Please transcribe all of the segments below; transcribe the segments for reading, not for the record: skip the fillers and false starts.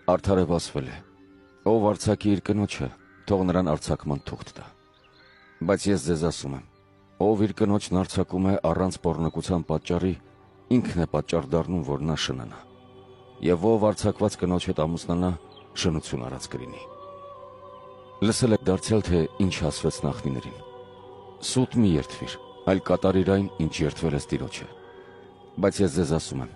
Արդարև ասվել է. ով արձակի իր կնոջը, թող նրան արձակման թուղթ տա։ Բայց ես ձեզ ասում եմ, ով իր կնոջն արձակում է առանց պոռնկության պատճառի, ինքն է պատճառ դառնում, որ նա շնանա։ Եվ ով արձակված կնոջ հետ ամուսնանա, շնություն արած կլինի։ Լսել եք դարձյալ, թե ինչ ասվեց նախնիներին. սուտ մի երդվիր, այլ կատարիր այն, ինչ երդվել ես Տիրոջը։ Բայց ես ձեզ ասում եմ,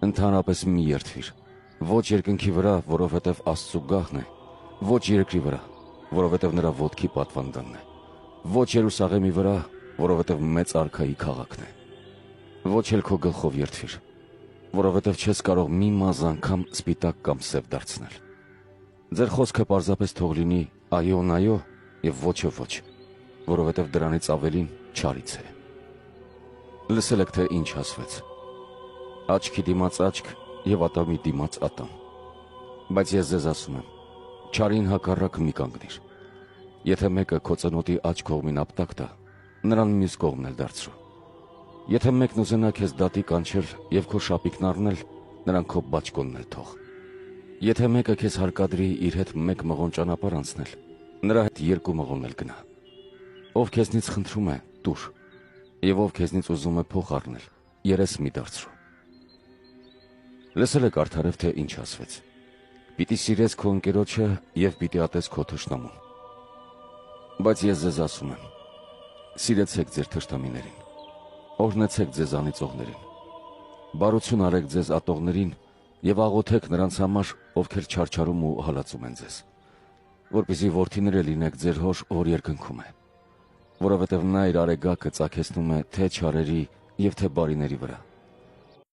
ընդհանրապես մի երդվիր, ոչ երկնքի վրա, որովհետև Աստծու գահն է, ոչ երկրի վրա, որովհետև նրա ոտքի պատվանդանն է, ոչ Երուսաղեմի վրա, որովհետև մեծ արքայի քաղաքն է։ Ոչ էլ քո գլխով երդվիր, որովհետև չես կարող մի մազ անգամ սպիտակ կամ սև դարձնել։ Ձեր խոսքը պարզապես թող լինի այոն այո և ոչը ոչ, որովհետև դրանից ավելին չարից է։ Լսել եք, թե ինչ ասվեց. աչքի դիմաց աչք և ատամի դիմաց ատամ։ Բայց ես ձեզ ասում եմ, չարին հակառակ մի կանգնիր։ Եթե մեկը քո ծնոտի աջ կողմին ապտակ տա, նրան մյուս կողմն էլ դարձրու։ Եթե մեկն ուզենա քեզ դատի կանչել և քո շապիկն առնել, նրան քո բաճկոնն էլ թող։ Եթե մեկը քեզ հարկադրի իր հետ մեկ մղոն ճանապարհ անցնել, նրա հետ երկու մղոն էլ գնա։ Ով քեզնից խնդրում է, տուր, և ով քեզնից ուզում է փող առնել, երես մի դարձրու։ Լսել եք արդարև, թե ինչ ասվեց. պիտի սիրես քո ընկերոջը և պիտի ատես քո թշնամուն։ Բայց ես ձեզ ասում եմ. սիրեցեք ձեր թշնամիներին, օրհնեցեք ձեզ անիծողներին, բարություն արեք ձեզ ատողներին և աղոթեք նրանց համար, ովքեր չարչարում ու հալածում են ձեզ, որպեսզի որդիները լինեք ձեր հոր, որ երկնքում է, որովհետև նա իր արեգակը ծագեցնում է թե չարերի և թե բարիների վրա։